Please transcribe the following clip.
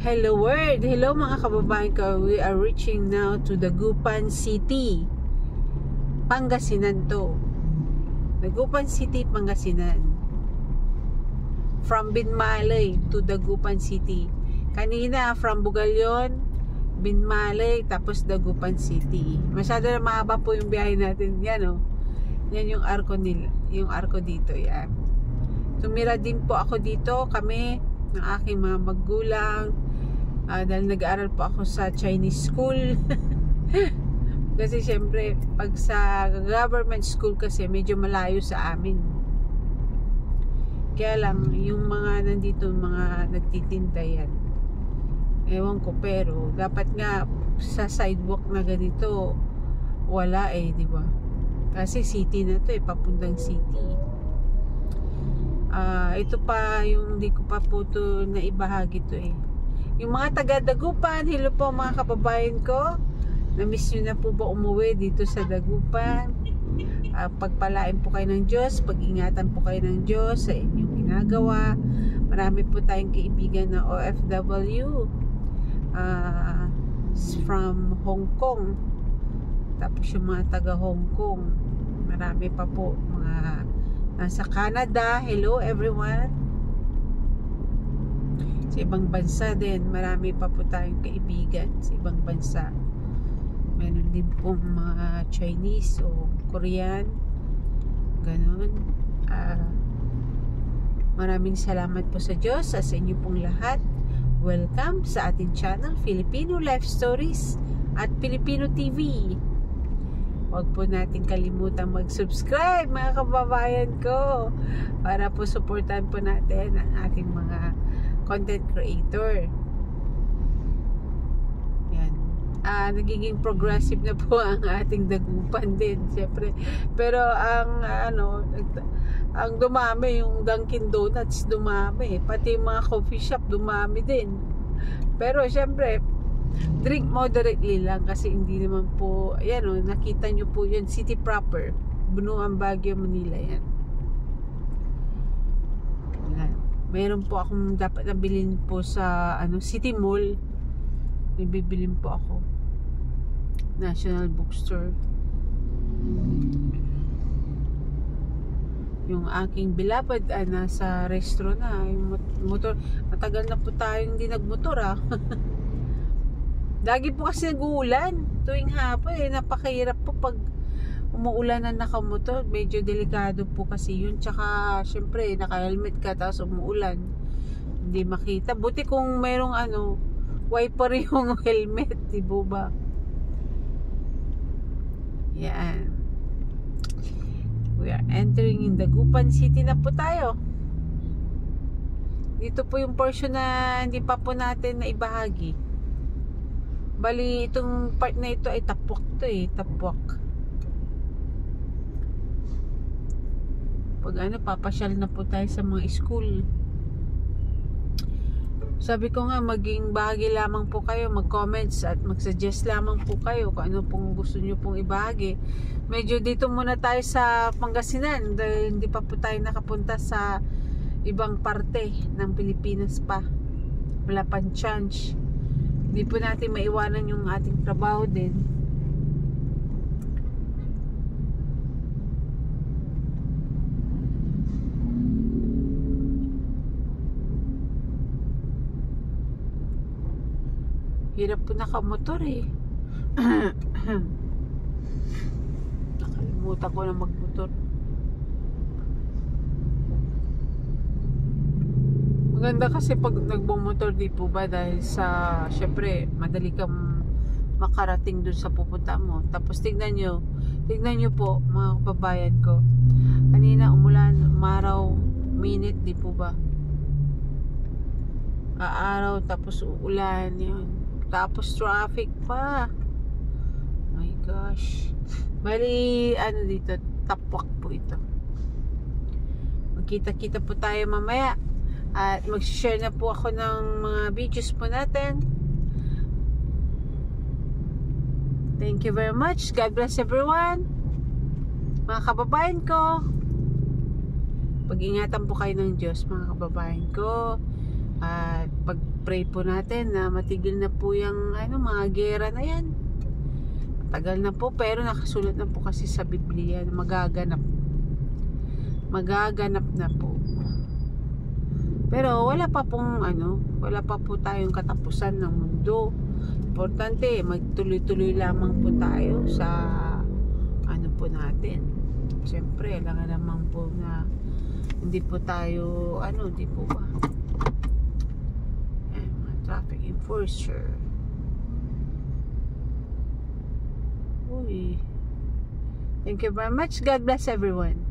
Hello world! Hello mga kababayan ko. We are reaching now to Dagupan City, Pangasinan to. Dagupan City, Pangasinan. From Binmalay to Dagupan City. Kanina from Bugalyon, Binmalay, tapos Dagupan City. Masyado na mahaba po yung biyahe natin. Yan o. Yan yung arko nila. Yung arko dito. Yan. Tumira din po ako dito. Kami ng aking mga magulang. Dahil nag-aaral po ako sa Chinese school. Kasi syempre pag sa government school kasi medyo malayo sa amin. Kaya lang yung mga nandito, mga nagtitinda yan, ewan ko, pero dapat nga sa sidewalk na ganito wala di ba? Kasi city na to papuntang city. Ito pa yung hindi ko pa po to na ibahagi to Yung mga taga Dagupan, hello po mga kababayan ko. Na-miss nyo na po ba umuwi dito sa Dagupan? Pagpalain po kayo ng Diyos, pag-ingatan po kayo ng Diyos sa inyong ginagawa. Marami po tayong kaibigan na OFW from Hong Kong. Tapos yung mga taga Hong Kong, marami pa po mga nasa Canada. Hello everyone. Sa ibang bansa din, marami pa po tayong kaibigan sa ibang bansa. Meron din po mga Chinese o Korean, ganon. Maraming salamat po sa Diyos, sa inyo pong lahat. Welcome sa ating channel, Filipino Life Stories at Filipino TV. Huwag po natin kalimutan mag-subscribe mga kababayan ko, para po supportan po natin ang ating mga content creator. Yan. Nagiging progressive na po ang ating Dagupan din, siyempre. Pero ang ang dumami yung Dunkin Donuts, dumami. Pati yung mga coffee shop dumami din. Pero siyempre drink moderately lang, kasi hindi naman po nakita nyo po yun, city proper, Bunuan, Baguio, Manila yan. Meron po akong dapat nabilin po sa City Mall. May bibilin po ako, National Bookstore. Yung aking beloved nasa restaurant na. Yung motor, matagal na po tayong hindi nagmotor Lagi po kasi nag-uulan tuwing hapon napakahirap po pag umuulan na nakamotor. Medyo delikado po kasi yun. Tsaka syempre naka-helmet ka tapos umuulan, hindi makita. Buti kung merong wiper yung helmet, di ba? Yan. We are entering in Dagupan City na po tayo. Dito po yung portion na hindi pa po natin na ibahagi. Bali, itong part na ito ay tapwak to tapwak. Pag papasyal na po tayo sa mga school. Sabi ko nga, maging bahagi lamang po kayo, mag-comments at mag-suggest lamang po kayo kung ano pong gusto nyo pong ibahagi. Medyo dito muna tayo sa Pangasinan dahil hindi pa po tayo nakapunta sa ibang parte ng Pilipinas pa. Wala pang chance. Hindi po natin maiwanan yung ating trabaho din. Hirap po nakamotor Nakalimutan ko na magmotor. Maganda kasi pag nagbumotor, di po ba, dahil sa syempre madali kang makarating dun sa pupunta mo. Tapos tignan nyo po mga kababayan ko, kanina umulan, umaraw, minute, di po ba, aaraw tapos uulan yun, tapos traffic pa. My gosh. Bali dito, tapwak po ito. Magkita-kita po tayo mamaya. At mag-share na po ako ng mga videos po natin. Thank you very much. God bless everyone. Mga kababayan ko, pag-ingatan po kayo ng Diyos mga kababayan ko. At pag-pray po natin na matigil na po yung mga gera na yan. Matagal na po, pero nakasulat na po kasi sa Biblia na magaganap na po. Pero wala pa po tayong katapusan ng mundo. Importante, magtuloy-tuloy lamang po tayo sa po natin. Siyempre, alangan naman po na hindi po tayo, hindi po ba? Mga traffic enforcer. Uy. Thank you very much. God bless everyone.